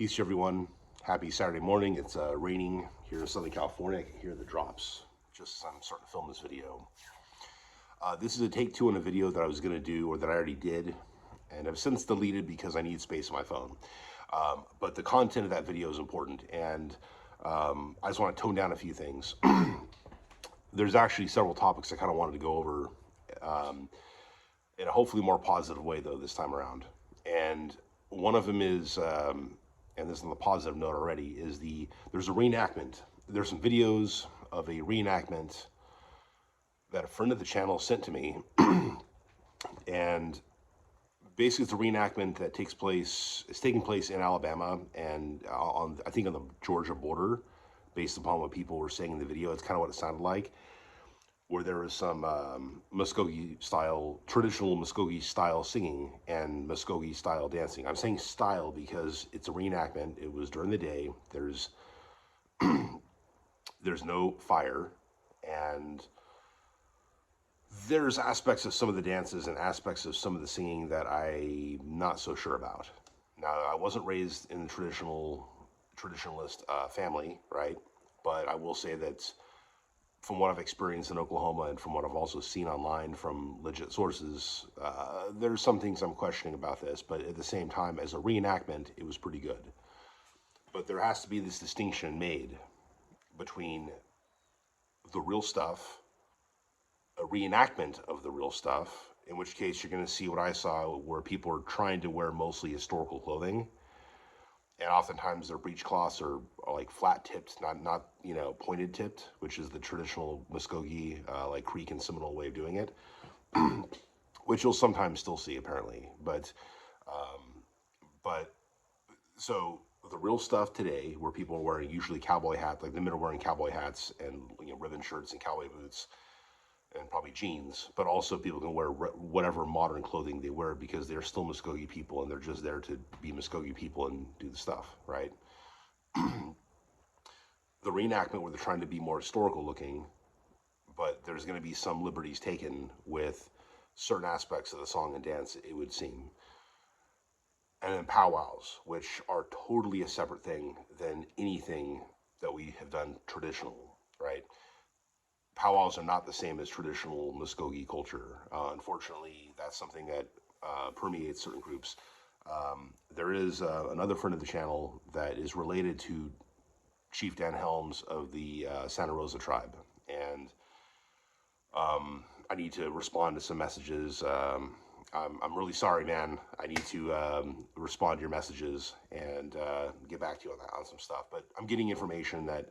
Peace to everyone. Happy Saturday morning. It's raining here in Southern California. I can hear the drops just as I'm starting to film this video. This is a take two on a video that I was going to do, or that I already did, and I've since deleted because I need space on my phone. But the content of that video is important, and I just want to tone down a few things. There's actually several topics I kind of wanted to go over in a hopefully more positive way, though, this time around. And one of them is, and this is on the positive note already, is there's a reenactment. There's some videos of a reenactment that a friend of the channel sent to me. And basically it's a reenactment that is taking place in Alabama and I think on the Georgia border, based upon what people were saying in the video. It's kind of what it sounded like, where there was some traditional Muskogee style singing and Muskogee style dancing. I'm saying style because it's a reenactment. It was during the day. There's no fire, and there's aspects of some of the dances and aspects of some of the singing that I'm not so sure about. Now, I wasn't raised in a traditionalist family, right? But I will say that from what I've experienced in Oklahoma and from what I've also seen online from legit sources, there's some things I'm questioning about this, but at the same time, as a reenactment, it was pretty good. But there has to be this distinction made between the real stuff, a reenactment of the real stuff, in which case you're going to see what I saw, where people are trying to wear mostly historical clothing. And oftentimes their breechcloths are like flat tipped, not pointed tipped, which is the traditional Muskogee, like Creek and Seminole way of doing it, which you'll sometimes still see apparently. But so the real stuff today, where people are wearing usually cowboy hats, like the men are wearing cowboy hats and ribbon shirts and cowboy boots and probably jeans, but also people can wear whatever modern clothing they wear because they're still Muskogee people and they're just there to be Muskogee people and do the stuff, right? The reenactment, where they're trying to be more historical looking, but there's going to be some liberties taken with certain aspects of the song and dance, it would seem. And then powwows, which are totally a separate thing than anything that we have done traditional, right? Powwows are not the same as traditional Muskogee culture. Unfortunately, that's something that permeates certain groups. There is another friend of the channel that is related to Chief Dan Helms of the Santa Rosa tribe, and I need to respond to some messages. I'm really sorry, man. I need to respond to your messages and get back to you on some stuff. But I'm getting information that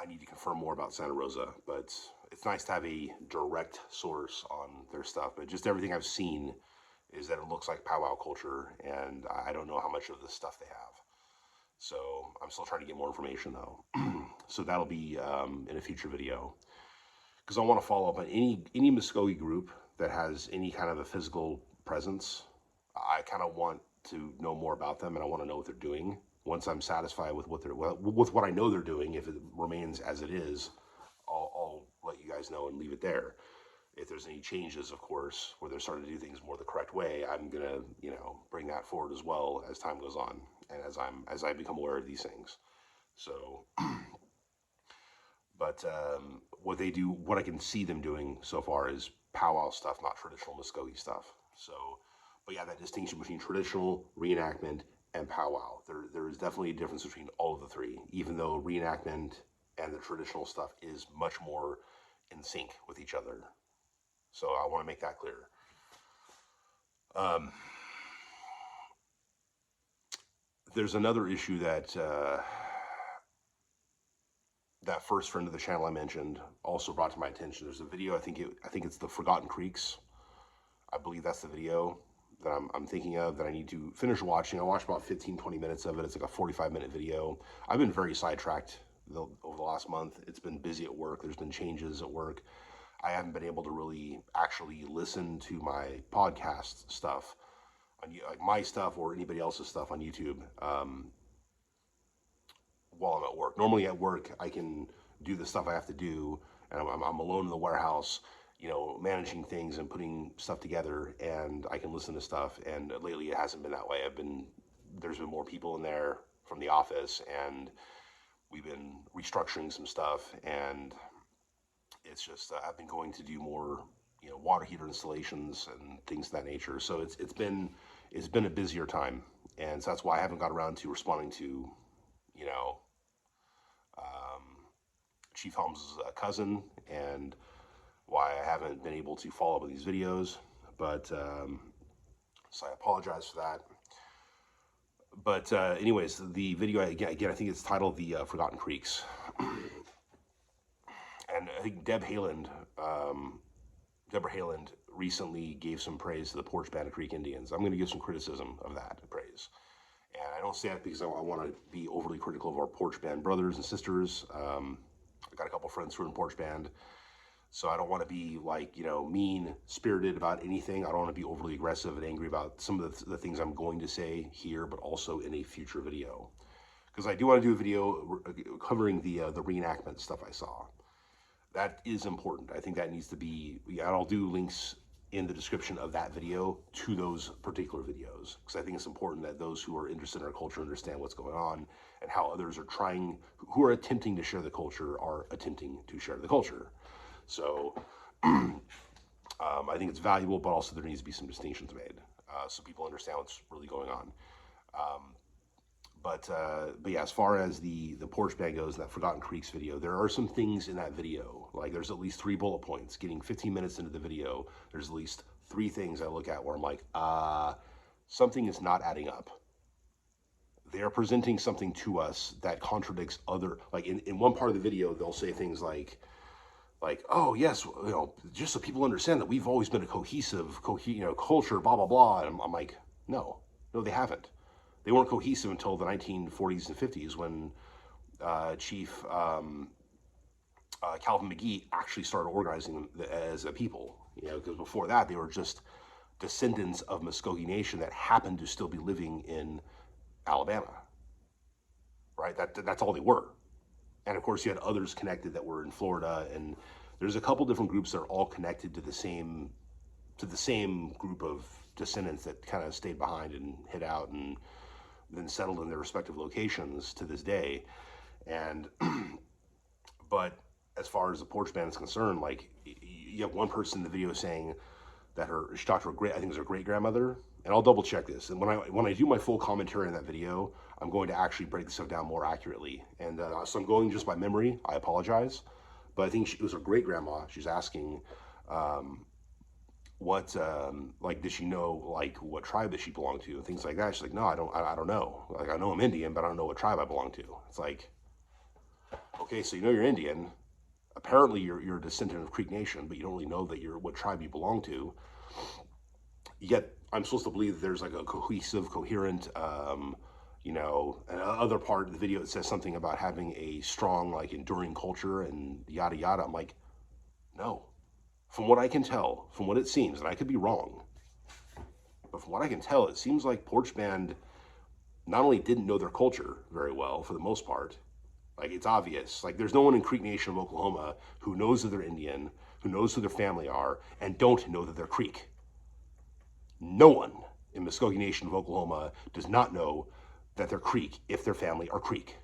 I need to confirm more about Santa Rosa, but it's nice to have a direct source on their stuff. But just everything I've seen is that it looks like powwow culture, and I don't know how much of this stuff they have. So I'm still trying to get more information, though. So that'll be in a future video, because I want to follow up on any Muskogee group that has any kind of a physical presence. I kind of want to know more about them, and I want to know what they're doing. Once I'm satisfied with what I know they're doing, if it remains as it is, I'll let you guys know and leave it there. If there's any changes, of course, where they're starting to do things more the correct way, I'm gonna, bring that forward as well as time goes on, and as I become aware of these things. So, but what they do, what I can see them doing so far is powwow stuff, not traditional Muskogee stuff. So, but yeah, that distinction between traditional, reenactment, and powwow, there is definitely a difference between all of the three, even though reenactment and the traditional stuff is much more in sync with each other. So I want to make that clear. There's another issue that that first friend of the channel I mentioned also brought to my attention. There's a video, I think it's the Forgotten Creeks. I believe that's the video that I'm thinking of, that I need to finish watching. I watched about 15-20 minutes of it. It's like a 45-minute video. I've been very sidetracked over the last month. It's been busy at work. There's been changes at work. I haven't been able to really actually listen to my podcast stuff, like my stuff or anybody else's stuff on YouTube, while I'm at work. Normally at work, I can do the stuff I have to do, and I'm alone in the warehouse, managing things and putting stuff together, and I can listen to stuff. And lately it hasn't been that way. There's been more people in there from the office, and we've been restructuring some stuff, and it's just, I've been going to do more, water heater installations and things of that nature. So it's been a busier time. And so that's why I haven't got around to responding to, Chief Helms' cousin, and why I haven't been able to follow up with these videos. But so I apologize for that. But anyways, the video, again, I think it's titled The Forgotten Creeks. And I think Deborah Haaland recently gave some praise to the Poarch Band of Creek Indians. I'm going to give some criticism of that praise. And I don't say that because I want to be overly critical of our Poarch Band brothers and sisters. I got a couple friends who are in Poarch Band, so I don't want to be like, mean-spirited about anything. I don't want to be overly aggressive and angry about some of the things I'm going to say here, but also in a future video. Because I do want to do a video covering the reenactment stuff I saw. That is important. I think that needs to be, and I'll do links in the description of that video to those particular videos, because I think it's important that those who are interested in our culture understand what's going on and how others who are attempting to share the culture are attempting to share the culture. So I think it's valuable, but also there needs to be some distinctions made so people understand what's really going on. But yeah, as far as the Poarch Band goes, that Forgotten Creeks video, there are some things in that video. Like, there's at least 3 bullet points. Getting 15 minutes into the video, there's at least 3 things I look at where I'm like, something is not adding up. They are presenting something to us that contradicts other, like in one part of the video, they'll say things like, oh yes, just so people understand that we've always been a cohesive, culture, blah, blah, blah. And I'm like, no, they haven't. They weren't cohesive until the 1940s and 50s when Chief Calvin McGee actually started organizing them as a people. Because before that, they were just descendants of Muskogee Nation that happened to still be living in Alabama. Right? That's all they were. And of course, you had others connected that were in Florida, and there's a couple different groups that are all connected to the same group of descendants that kind of stayed behind and hid out and then settled in their respective locations to this day. And but as far as the Poarch Band is concerned, like, you have one person in the video saying that she talked to I think it was her great grandmother, and I'll double check this. And when I do my full commentary on that video, I'm going to actually break this stuff down more accurately. And so I'm going just by memory. I apologize, but I think it was her great grandma. She's asking, what, like, did she know, like, what tribe that she belonged to and things like that? She's like, no, I don't know. Like, I know I'm Indian, but I don't know what tribe I belong to. It's like, okay, so you're Indian. Apparently you're a descendant of Creek Nation, but you don't really know that what tribe you belong to. Yet I'm supposed to believe that there's like a cohesive, coherent, another part of the video that says something about having a strong, like, enduring culture and yada yada. I'm like, no. From what I can tell, from what it seems, and I could be wrong, but from what I can tell, it seems like Poarch Band not only didn't know their culture very well for the most part, like, it's obvious. Like, there's no one in Creek Nation of Oklahoma who knows that they're Indian, who knows who their family are, and don't know that they're Creek. No one in Muskogee Nation of Oklahoma does not know that they're Creek if their family are Creek.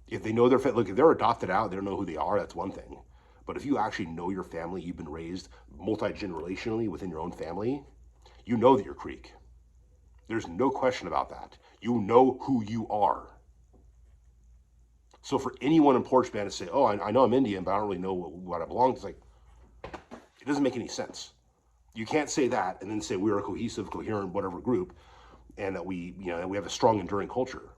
If they know look, if they're adopted out, they don't know who they are, that's one thing. But if you actually know your family, you've been raised multi-generationally within your own family, you know that you're Creek. There's no question about that. You know who you are. So for anyone in Poarch Band to say, oh, I know I'm Indian, but I don't really know what I belong to, it's like, it doesn't make any sense. You can't say that and then say we're a cohesive, coherent, whatever group, and that we have a strong, enduring culture.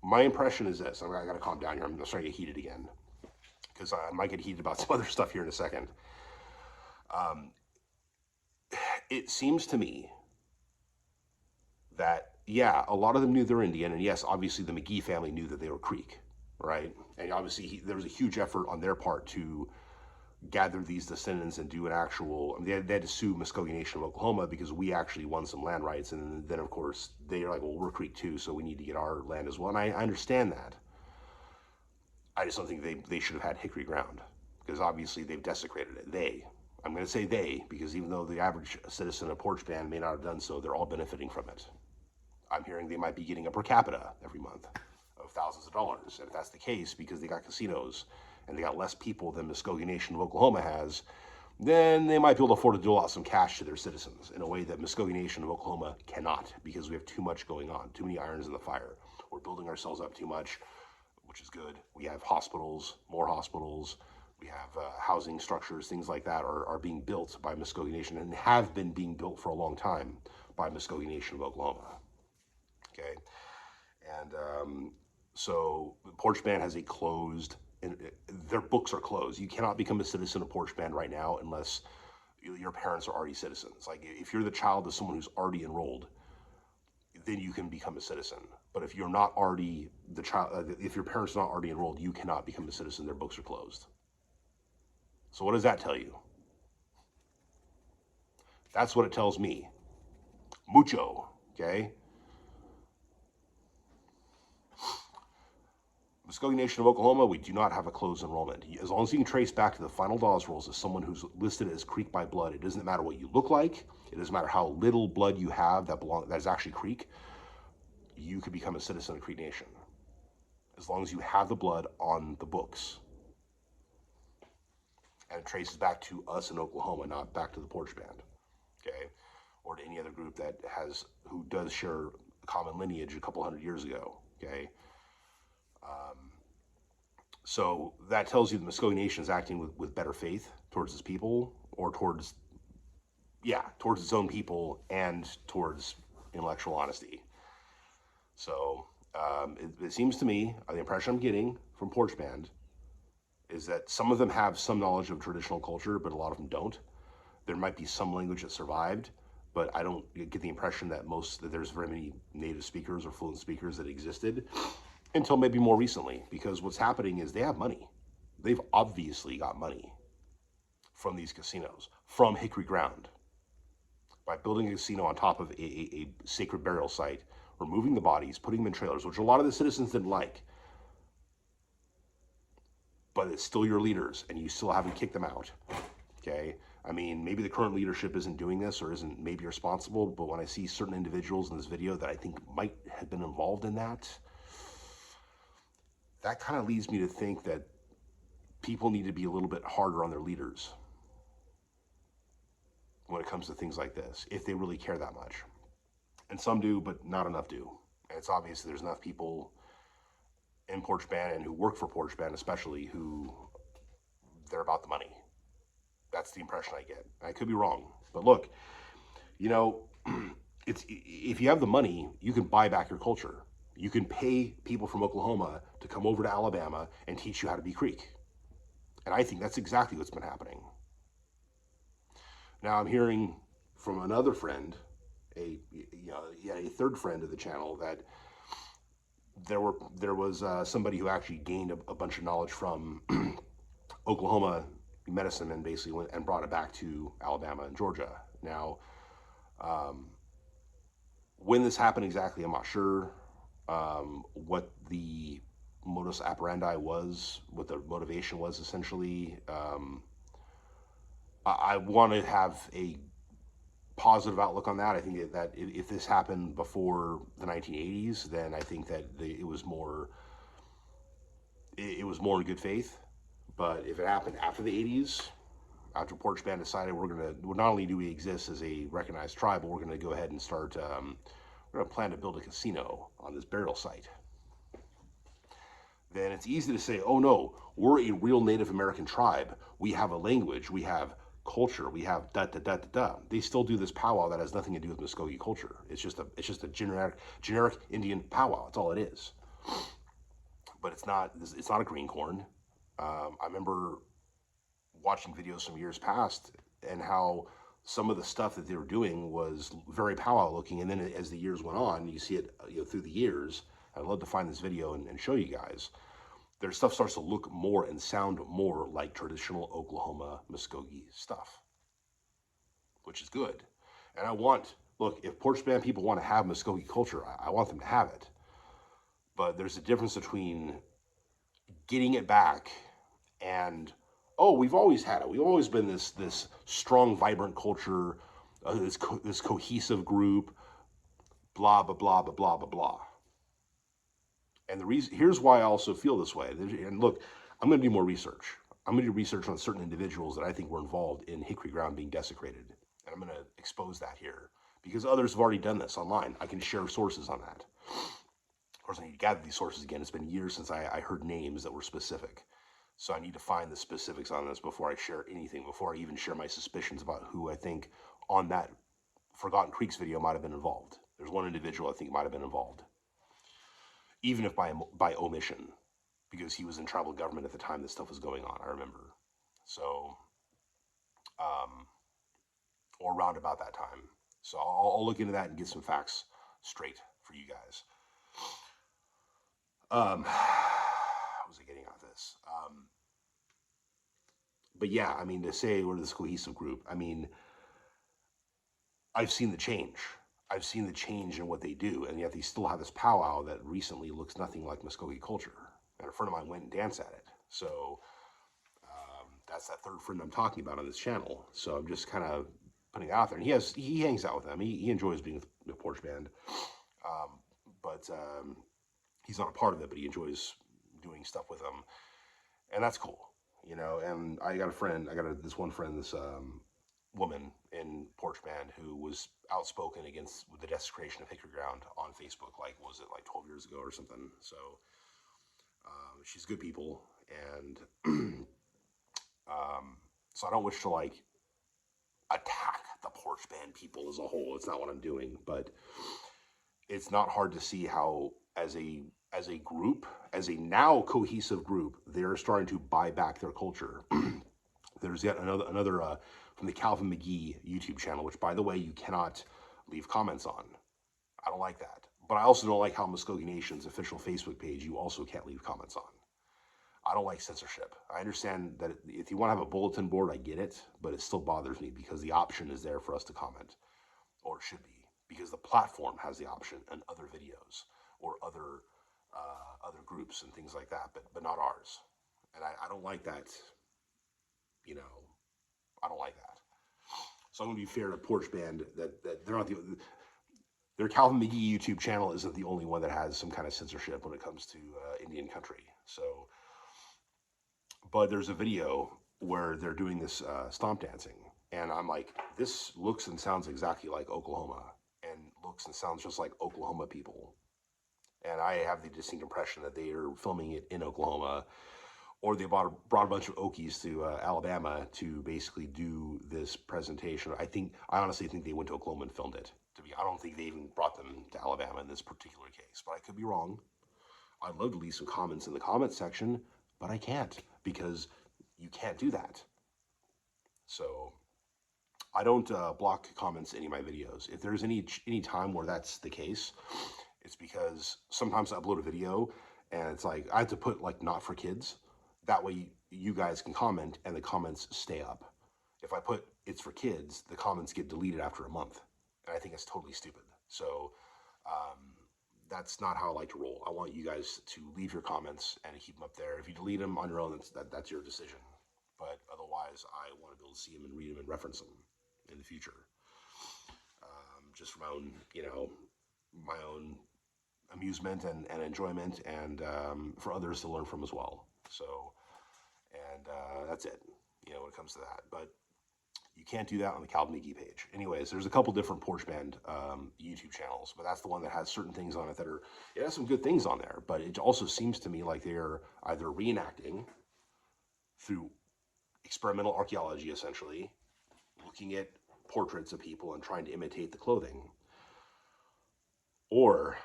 My impression is this. I got to calm down here. I'm starting to get heated again, because I might get heated about some other stuff here in a second. It seems to me that, yeah, a lot of them knew they're Indian, and yes, obviously the McGee family knew that they were Creek, right? And obviously there was a huge effort on their part to gather these descendants and do an actual, they had to sue Muskogee Nation of Oklahoma because we actually won some land rights, and then of course they're like, well, we're Creek too, so we need to get our land as well. And I understand that. I just don't think they should have had hickory ground. because obviously they've desecrated it. I'm going to say they, because even though the average citizen of Poarch Band may not have done so, they're all benefiting from it. I'm hearing they might be getting a per capita every month of thousands of dollars. And if that's the case, because they got casinos and they got less people than Muskogee Nation of Oklahoma has, then they might be able to afford to dole out some cash to their citizens in a way that Muskogee Nation of Oklahoma cannot, because we have too much going on, too many irons in the fire. We're building ourselves up too much, which is good. We have hospitals, more hospitals. We have housing structures, things like that are being built by Muskogee Nation and have been being built for a long time by Muskogee Nation of Oklahoma. Okay, and so Poarch Band has a closed, and their books are closed. You cannot become a citizen of Poarch Band right now unless your parents are already citizens. Like if you're the child of someone who's already enrolled, then you can become a citizen. But if you're not already the child, if your parents are not already enrolled, you cannot become a citizen. Their books are closed. So what does that tell you? That's what it tells me. Mucho, okay? Muskogee Nation of Oklahoma, we do not have a closed enrollment. As long as you can trace back to the final DAWS rolls as someone who's listed as Creek by blood, it doesn't matter what you look like, it doesn't matter how little blood you have that is actually Creek, you could become a citizen of Creek Nation. As long as you have the blood on the books. And it traces back to us in Oklahoma, not back to the Poarch Band, okay? Or to any other group that who does share a common lineage a couple hundred years ago, okay? So that tells you the Muskogee Nation is acting with better faith towards its people, or towards its own people and towards intellectual honesty. So it seems to me, the impression I'm getting from Poarch Band is that some of them have some knowledge of traditional culture, but a lot of them don't. There might be some language that survived, but I don't get the impression that there's very many native speakers or fluent speakers that existed until maybe more recently, because what's happening is they have money. They've obviously got money from these casinos, from Hickory Ground. By building a casino on top of a sacred burial site, removing the bodies, putting them in trailers, which a lot of the citizens didn't like, but it's still your leaders, and you still haven't kicked them out, okay? I mean, maybe the current leadership isn't doing this or isn't maybe responsible, but when I see certain individuals in this video that I think might have been involved in that kind of leads me to think that people need to be a little bit harder on their leaders when it comes to things like this, if they really care that much. And some do, but not enough do. And it's obvious there's enough people in Poarch Band and who work for Poarch Band especially who they're about the money. That's the impression I get. I could be wrong, but look, you know, if you have the money, you can buy back your culture. You can pay people from Oklahoma to come over to Alabama and teach you how to be Creek. And I think that's exactly what's been happening. Now I'm hearing from another friend, a third friend of the channel, that there was somebody who actually gained a bunch of knowledge from Oklahoma medicine and basically went and brought it back to Alabama and Georgia. Now, when this happened exactly, I'm not sure. What the modus operandi was, what the motivation was essentially. I want to have a positive outlook on that. I think that if this happened before the 1980s, then I think that it was more in good faith. But if it happened after the 80s, after Poarch Band decided not only do we exist as a recognized tribe, but we're going to go ahead and start, we're going to plan to build a casino on this burial site, then it's easy to say, oh no, we're a real Native American tribe. We have a language, we have culture, we have da-da-da-da-da. They still do this powwow that has nothing to do with Muskogee culture. It's just a generic Indian powwow. That's all it is. But it's not a green corn. I remember watching videos from years past and how some of the stuff that they were doing was very powwow looking, and then as the years went on, you see it through the years. I'd love to find this video and show you guys. Their stuff starts to look more and sound more like traditional Oklahoma Muskogee stuff, which is good. And look, if Poarch Band people want to have Muskogee culture, I want them to have it. But there's a difference between getting it back and oh, we've always had it. We've always been this strong, vibrant culture, this cohesive group, blah blah blah blah blah blah blah. And the reason here's why I also feel this way. And look, I'm going to do more research. I'm going to do research on certain individuals that I think were involved in Hickory Ground being desecrated, and I'm going to expose that here because others have already done this online. I can share sources on that. Of course, I need to gather these sources again. It's been years since I heard names that were specific. So I need to find the specifics on this before I share anything, before I even share my suspicions about who I think on that Forgotten Creeks video might have been involved. There's one individual I think might have been involved, even if by omission, because he was in tribal government at the time this stuff was going on, I remember. So, or around about that time. So I'll look into that and get some facts straight for you guys. What was I getting at this? But yeah, I mean, to say we're this cohesive group, I mean, I've seen the change. I've seen the change in what they do, and yet they still have this powwow that recently looks nothing like Muskogee culture. And a friend of mine went and danced at it. So that's that third friend I'm talking about on this channel. So I'm just kind of putting it out there. And he hangs out with them. He enjoys being with the Poarch band, but he's not a part of it. But he enjoys doing stuff with them, and that's cool, you know. And I got a friend. This one friend, this woman in Poarch band who was outspoken against the desecration of Hickory Ground on Facebook. Like, was it like 12 years ago or something? So she's good people, and so I don't wish to like attack the Poarch band people as a whole. It's not what I'm doing, but it's not hard to see how as a group, as a now cohesive group, they're starting to buy back their culture. There's yet another from the Calvin McGee YouTube channel, which, by the way, you cannot leave comments on. I don't like that. But I also don't like how Muskogee Nation's official Facebook page, you also can't leave comments on. I don't like censorship. I understand that if you want to have a bulletin board, I get it, but it still bothers me because the option is there for us to comment, or it should be, because the platform has the option in other videos or other groups and things like that, but not ours. And I don't like that. You know, I don't like that. So I'm going to be fair to Poarch band that they're not their Calvin McGee YouTube channel isn't the only one that has some kind of censorship when it comes to Indian country. So, but there's a video where they're doing this stomp dancing, and I'm like, this looks and sounds exactly like Oklahoma, and looks and sounds just like Oklahoma people. And I have the distinct impression that they are filming it in Oklahoma, or they brought a bunch of Okies to Alabama to basically do this presentation. I honestly think they went to Oklahoma and filmed it. I don't think they even brought them to Alabama in this particular case, but I could be wrong. I'd love to leave some comments in the comments section, but I can't because you can't do that. So I don't block comments in any of my videos. If there's any time where that's the case, it's because sometimes I upload a video and it's like I have to put like not for kids. That way you guys can comment and the comments stay up. If I put it's for kids, the comments get deleted after a month. And I think it's totally stupid. So that's not how I like to roll. I want you guys to leave your comments and keep them up there. If you delete them on your own, that's your decision. But otherwise, I want to be able to see them and read them and reference them in the future. Just for my own, my own amusement and enjoyment, and for others to learn from as well. So, and that's it, when it comes to that. But you can't do that on the Calvin McGee page. Anyways, there's a couple different Poarch band YouTube channels, but that's the one that has certain things on it it has some good things on there, but it also seems to me like they're either reenacting through experimental archaeology, essentially, looking at portraits of people and trying to imitate the clothing, or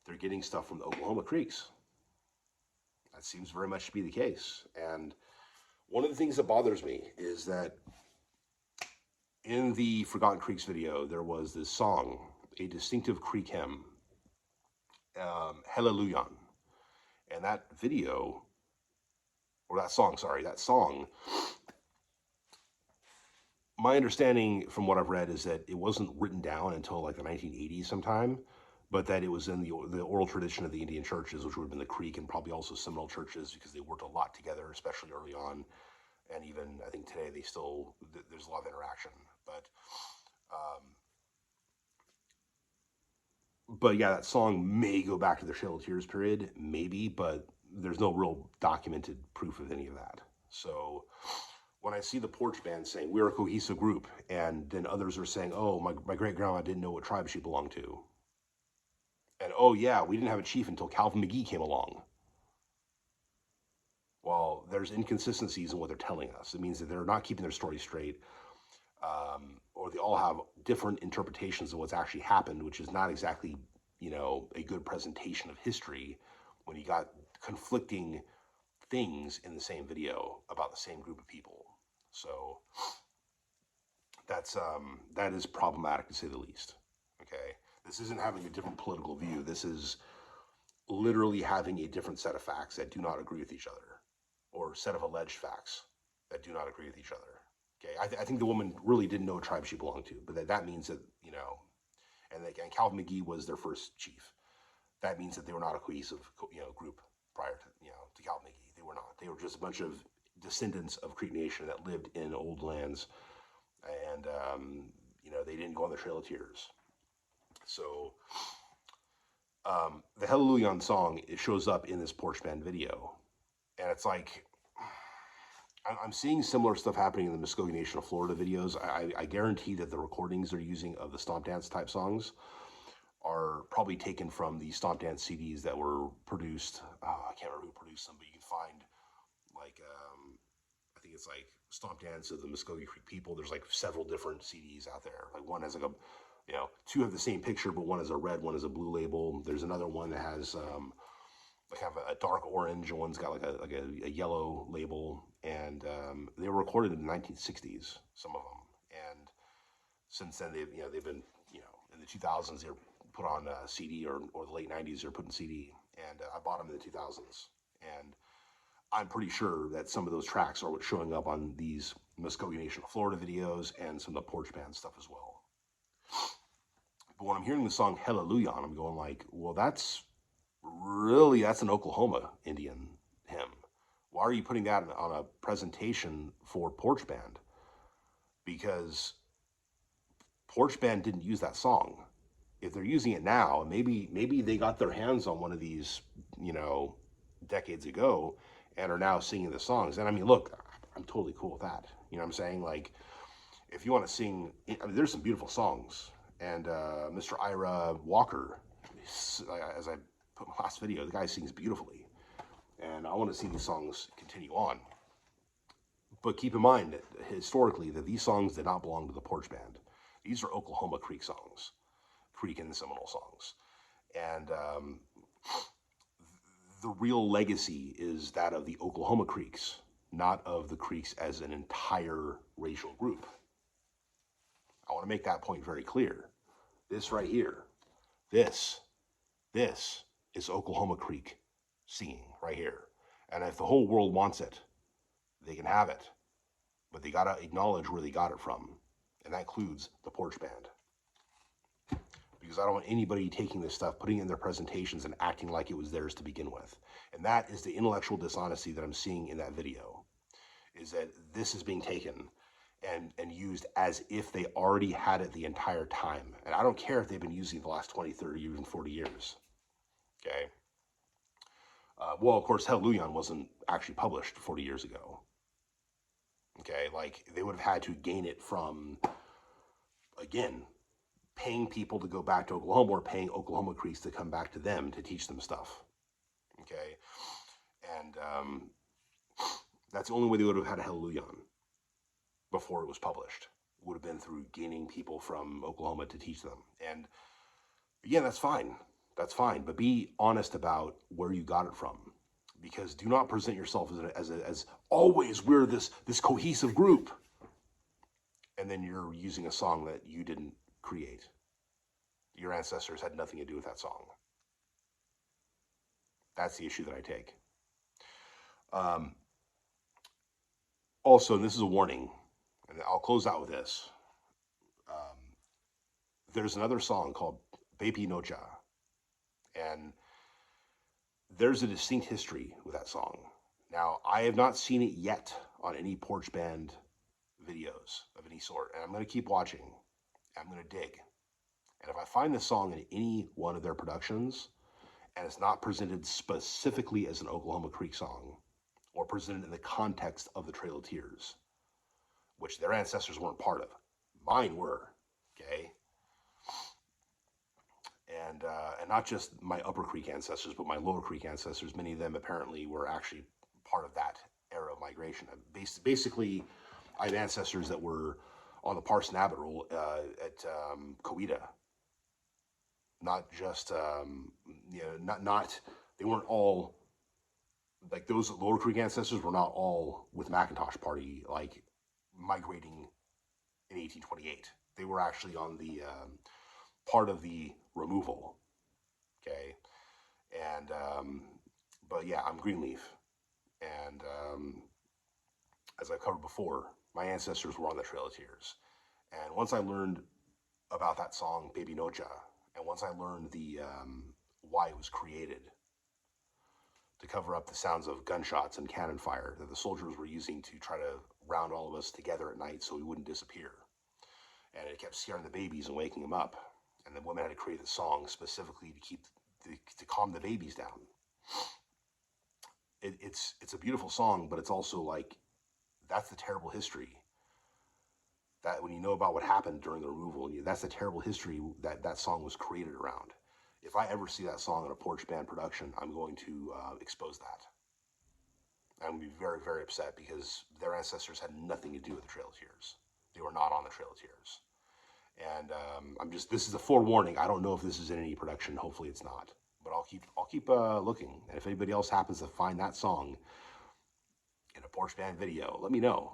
they're getting stuff from the Oklahoma Creeks. That seems very much to be the case. And one of the things that bothers me is that in the Forgotten Creeks video, there was this song, a distinctive Creek hymn, Hallelujah. And that video, or that song, my understanding from what I've read is that it wasn't written down until like the 1980s sometime, but that it was in the oral tradition of the Indian churches, which would have been the Creek and probably also Seminole churches, because they worked a lot together, especially early on. and even I think today they still there's a lot of interaction. But yeah, that song may go back to the Trail of Tears period, maybe, but there's no real documented proof of any of that. So when I see the Poarch band saying we're a cohesive group, and then others are saying, oh, my great grandma didn't know what tribe she belonged to, and oh yeah, we didn't have a chief until Calvin McGee came along. Well, there's inconsistencies in what they're telling us. It means that they're not keeping their story straight, or they all have different interpretations of what's actually happened, which is not exactly, a good presentation of history when you got conflicting things in the same video about the same group of people. So that is problematic to say the least. Okay, this isn't having a different political view. This is literally having a different set of facts that do not agree with each other, or set of alleged facts that do not agree with each other. Okay, I think the woman really didn't know what tribe she belonged to, but that means that, and Calvin McGee was their first chief. That means that they were not a cohesive, group prior to Calvin McGee. They were not. They were just a bunch of descendants of Creek Nation that lived in old lands, and they didn't go on the Trail of Tears. So the Hallelujah song, it shows up in this Poarch band video, and it's like, I'm seeing similar stuff happening in the Muskogee Nation of Florida videos. I guarantee that the recordings they're using of the stomp dance type songs are probably taken from the stomp dance CDs that were produced. I can't remember who produced them, but you can find like I think it's like Stomp Dance of the Muskogee Creek People. There's like several different CDs out there. Like one has like two have the same picture, but one has a red, one has a blue label. There's another one that has like have a dark orange, and one's got like a yellow label. And they were recorded in the 1960s, some of them. And since then, they've been in the 2000s they were put on CD, or the late 90s they're put in CD. And I bought them in the 2000s, and I'm pretty sure that some of those tracks are what's showing up on these Muskogee Nation of Florida videos and some of the Poarch band stuff as well. But when I'm hearing the song Hallelujah, I'm going like, well, that's an Oklahoma Indian hymn. Why are you putting that on a presentation for Poarch band? Because Poarch band didn't use that song. If they're using it now, maybe they got their hands on one of these, decades ago, and are now singing the songs. And I mean, look, I'm totally cool with that. You know what I'm saying? Like, if you want to sing, there's some beautiful songs. And Mr. Ira Walker, as I put in my last video, the guy sings beautifully. And I want to see these songs continue on. But keep in mind that historically, that these songs did not belong to the Poarch band. These are Oklahoma Creek songs, Creek and Seminole songs. And the real legacy is that of the Oklahoma Creeks, not of the Creeks as an entire racial group. I want to make that point very clear. This right here, this is Oklahoma Creek singing right here. And if the whole world wants it, they can have it. But they got to acknowledge where they got it from. And that includes the Poarch band. Because I don't want anybody taking this stuff, putting it in their presentations, and acting like it was theirs to begin with. And that is the intellectual dishonesty that I'm seeing in that video, is that this is being taken and used as if they already had it the entire time. And I don't care if they've been using it the last 20, 30, even 40 years. Okay? Well, of course, Hallelujah wasn't actually published 40 years ago. Okay? Like, they would have had to gain it from, again, paying people to go back to Oklahoma, or paying Oklahoma Creeks to come back to them to teach them stuff. Okay? And that's the only way they would have had a Hallelujah before it was published. Would have been through gaining people from Oklahoma to teach them. And again, that's fine. That's fine. But be honest about where you got it from. Because do not present yourself as always, we're this cohesive group. And then you're using a song that you didn't create. Your ancestors had nothing to do with that song. That's the issue that I take. Also, and this is a warning, and I'll close out with this. There's another song called Baby Nocha, and there's a distinct history with that song. Now, I have not seen it yet on any Poarch band videos of any sort, and I'm going to keep watching. I'm going to dig. And if I find this song in any one of their productions, and it's not presented specifically as an Oklahoma Creek song, or presented in the context of the Trail of Tears, which their ancestors weren't part of, mine were, okay? And not just my Upper Creek ancestors, but my Lower Creek ancestors. Many of them apparently were actually part of that era of migration. Basically, I have ancestors that were on the Parson Abbott rule at Coweta. Not just, they weren't all, like those Lower Creek ancestors were not all with McIntosh Party, like migrating in 1828. They were actually on the part of the removal, okay? And, but yeah, I'm Greenleaf. And as I've covered before, my ancestors were on the Trail of Tears. And once I learned about that song, Baby Noja, and once I learned the why it was created, to cover up the sounds of gunshots and cannon fire that the soldiers were using to try to round all of us together at night so we wouldn't disappear. And it kept scaring the babies and waking them up. And the women had to create a song specifically to calm the babies down. It's a beautiful song, but it's also like, that's the terrible history. That when you know about what happened during the removal, that's the terrible history that song was created around. If I ever see that song in a Poarch band production, I'm going to expose that. I'm going to be very, very upset because their ancestors had nothing to do with the Trail of Tears. They were not on the Trail of Tears. And this is a forewarning. I don't know if this is in any production. Hopefully it's not. But I'll keep looking. And if anybody else happens to find that song in a Poarch band video, let me know.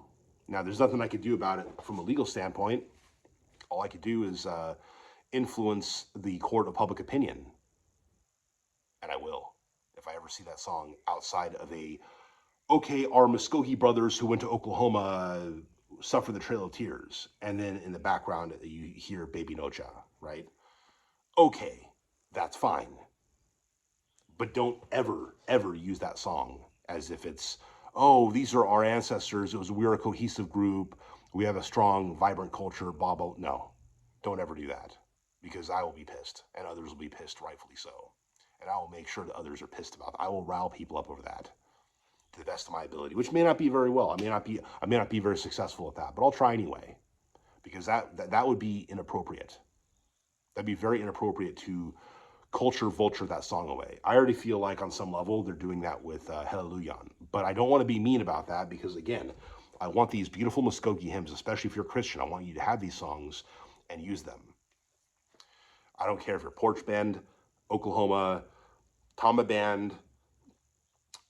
Now, there's nothing I could do about it from a legal standpoint. All I could do is influence the court of public opinion. And I will. If I ever see that song outside of our Muskogee brothers who went to Oklahoma suffer the Trail of Tears, and then in the background you hear Baby Noja, right? Okay, that's fine. But don't ever, ever use that song as if it's, oh, these are our ancestors, we're a cohesive group, we have a strong, vibrant culture, blah, blah. No, don't ever do that, because I will be pissed, and others will be pissed, rightfully so. And I will make sure that others are pissed about it. I will rile people up over that to the best of my ability, which may not be very well. I may not be very successful at that, but I'll try anyway, because that would be inappropriate. That'd be very inappropriate to culture vulture that song away. I already feel like on some level they're doing that with Hallelujah, but I don't want to be mean about that, because again, I want these beautiful Muskogee hymns, especially if you're a Christian. I want you to have these songs and use them. I don't care if you're Poarch band, Oklahoma, Tama band,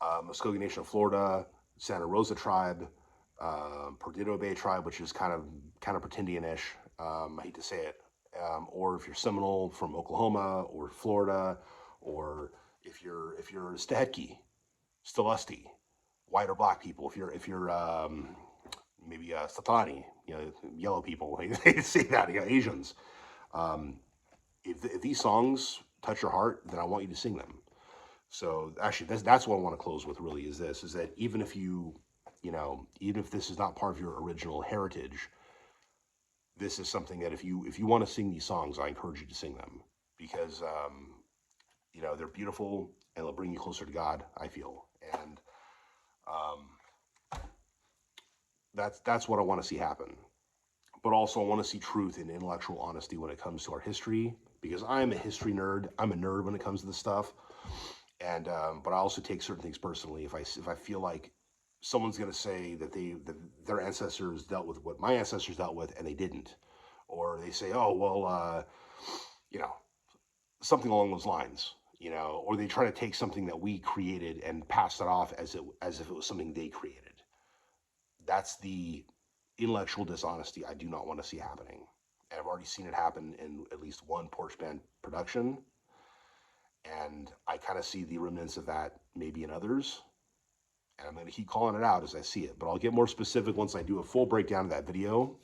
Muskogee Nation of Florida, Santa Rosa tribe, Perdido Bay tribe, which is kind of Pretendian-ish. I hate to say it. Or if you're Seminole from Oklahoma or Florida, or if you're Stahetki, Stilesti, white or black people. If you're maybe Satani, yellow people. They say that, Asians. If these songs touch your heart, then I want you to sing them. So actually, that's what I want to close with. Really, is that even if even if this is not part of your original heritage, this is something that if you want to sing these songs, I encourage you to sing them, because they're beautiful and they'll bring you closer to God, I feel. And that's what I want to see happen. But also I want to see truth and intellectual honesty when it comes to our history, because I'm a history nerd. I'm a nerd when it comes to this stuff. And but I also take certain things personally. If I feel like someone's going to say that their ancestors dealt with what my ancestors dealt with and they didn't, or they say, oh well, something along those lines, or they try to take something that we created and pass it off as if it was something they created. That's the intellectual dishonesty I do not want to see happening. And I've already seen it happen in at least one Poarch band production. And I kind of see the remnants of that maybe in others. And I'm going to keep calling it out as I see it. But I'll get more specific once I do a full breakdown of that video.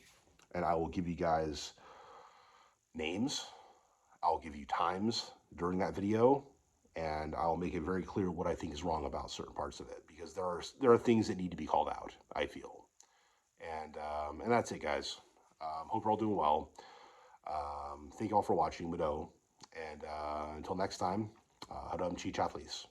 And I will give you guys names. I'll give you times during that video. and I'll make it very clear what I think is wrong about certain parts of it, because there are things that need to be called out, I feel. And that's it, guys. Hope you're all doing well. Thank you all for watching, Mado. And until next time, Hadam Chi Chathleys.